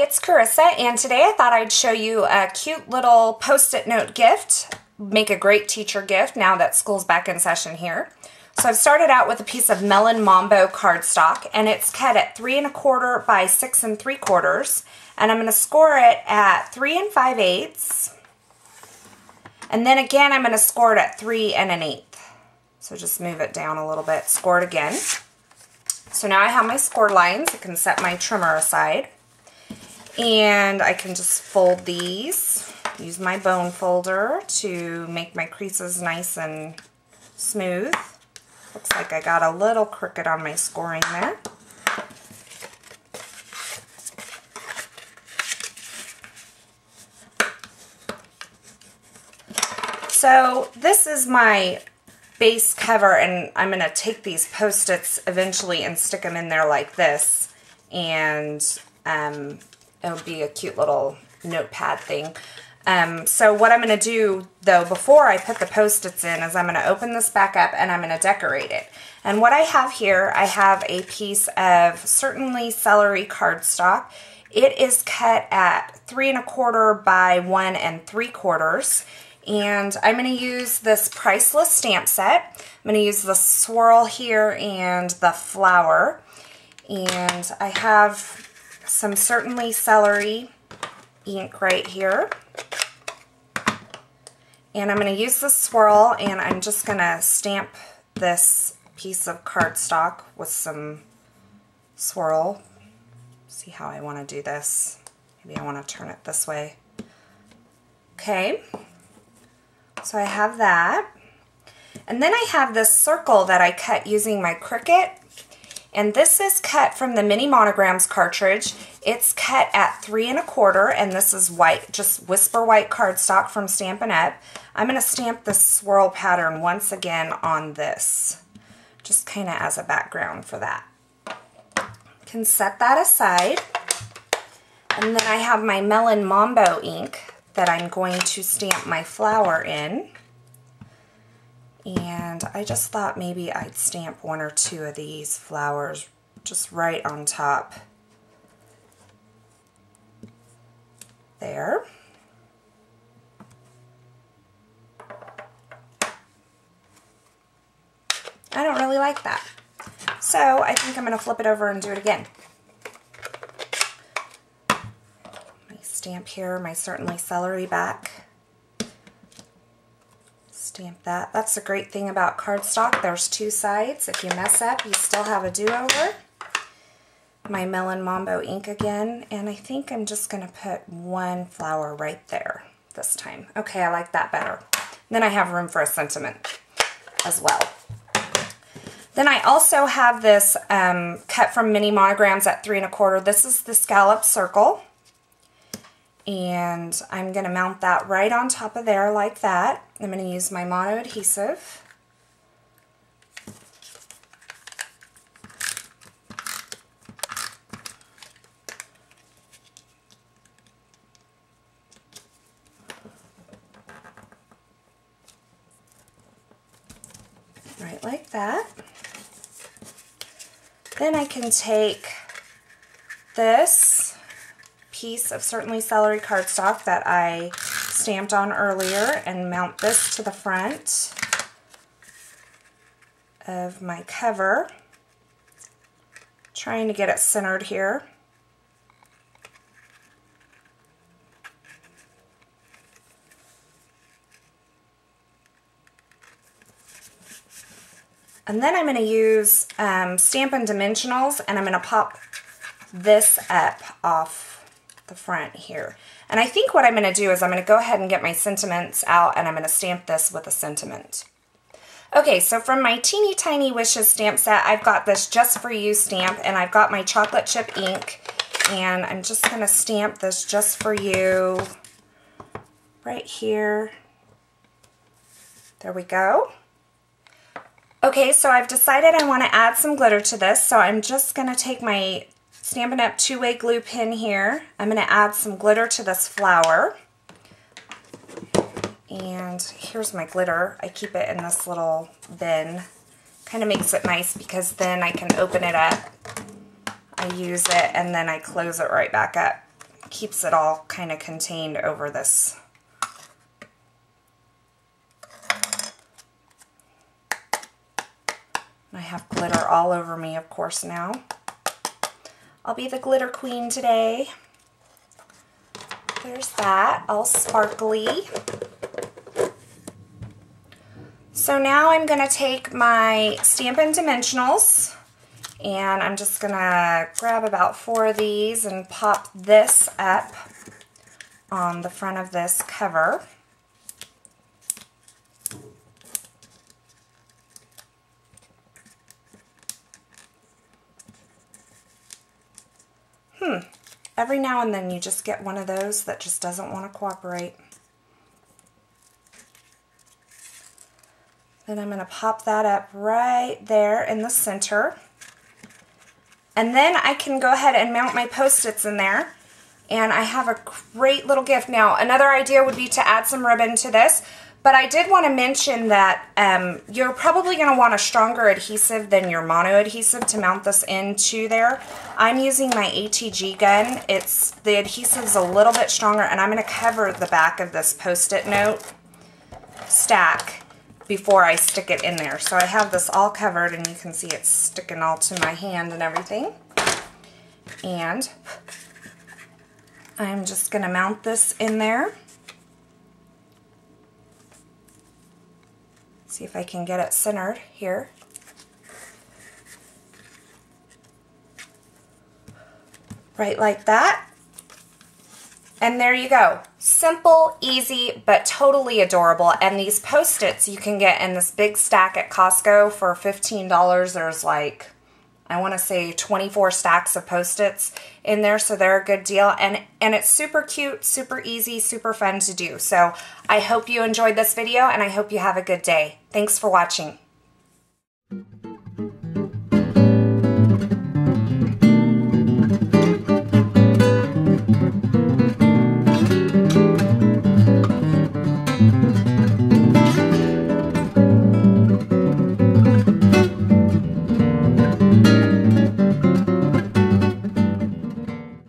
it's Carissa, and today I thought I'd show you a cute little post-it note gift. Make a great teacher gift now that school's back in session here. So I've started out with a piece of Melon Mambo cardstock, and it's cut at 3 1/4 by 6 3/4, and I'm going to score it at 3 5/8, and then again I'm going to score it at 3 1/8. So just move it down a little bit, score it again. So now I have my score lines. I can set my trimmer aside, and I can just fold these. Use my bone folder to make my creases nice and smooth. Looks like I got a little crooked on my scoring there. So this is my base cover, and I'm going to take these Post-its eventually and stick them in there like this, and it'll be a cute little notepad thing. So what I'm going to do, though, before I put the Post-its in, is I'm going to open this back up and I'm going to decorate it. And what I have here, I have a piece of Certainly Celery cardstock. It is cut at 3 1/4 by 1 3/4. And I'm going to use this Priceless stamp set. I'm going to use the swirl here and the flower. And I have some Certainly Celery ink right here. And I'm going to use the swirl, and I'm just going to stamp this piece of cardstock with some swirl. See how I want to do this. Maybe I want to turn it this way. Okay. So I have that. And then I have this circle that I cut using my Cricut. And this is cut from the Mini Monograms cartridge. It's cut at 3 1/4, and this is white, just Whisper White cardstock from Stampin' Up. I'm going to stamp the swirl pattern once again on this, just kind of as a background for that. Can set that aside. And then I have my Melon Mambo ink that I'm going to stamp my flower in. And I just thought maybe I'd stamp 1 or 2 of these flowers just right on top there. I don't really like that. So I think I'm going to flip it over and do it again. My stamp here, my Certainly Celery back. Stamp that. That's the great thing about cardstock. There's 2 sides. If you mess up, you still have a do-over. My Melon Mambo ink again, and I think I'm just going to put 1 flower right there this time. Okay, I like that better. And then I have room for a sentiment as well. Then I also have this cut from Mini Monograms at 3 1/4. This is the scallop circle. And I'm going to mount that right on top of there like that. I'm going to use my mono adhesive. Right like that. Then I can take this piece of Certainly Celery cardstock that I stamped on earlier and mount this to the front of my cover. Trying to get it centered here. And then I'm going to use Stampin' Dimensionals, and I'm going to pop this up off the front here. And I think what I'm going to do is I'm going to go ahead and get my sentiments out, and I'm going to stamp this with a sentiment. Okay, so from my Teeny Tiny Wishes stamp set, I've got this Just For You stamp, and I've got my chocolate chip ink, and I'm just going to stamp this Just For You right here. There we go. Okay, so I've decided I want to add some glitter to this, so I'm just going to take my Stampin' Up! 2-way glue pen here. I'm going to add some glitter to this flower. And here's my glitter. I keep it in this little bin. Kind of makes it nice because then I can open it up, I use it, and then I close it right back up. keeps it all kind of contained over this. I have glitter all over me, of course, now. I'll be the glitter queen today. There's that, all sparkly. So now I'm going to take my Stampin' Dimensionals, and I'm just going to grab about 4 of these and pop this up on the front of this cover. Every now and then you just get one of those that just doesn't want to cooperate. Then I'm going to pop that up right there in the center. And then I can go ahead and mount my Post-its in there. And I have a great little gift. Now, another idea would be to add some ribbon to this. But I did want to mention that you're probably going to want a stronger adhesive than your mono adhesive to mount this into there. I'm using my ATG gun. The adhesive's a little bit stronger, and I'm going to cover the back of this Post-it note stack before I stick it in there. So I have this all covered, and you can see it's sticking all to my hand and everything. And I'm just going to mount this in there. See if I can get it centered here. Right like that. And there you go. Simple, easy, but totally adorable. And these Post-its you can get in this big stack at Costco for $15. There's like, I want to say 24 stacks of Post-its in there, so they're a good deal. And it's super cute, super easy, super fun to do. So I hope you enjoyed this video, and I hope you have a good day. Thanks for watching.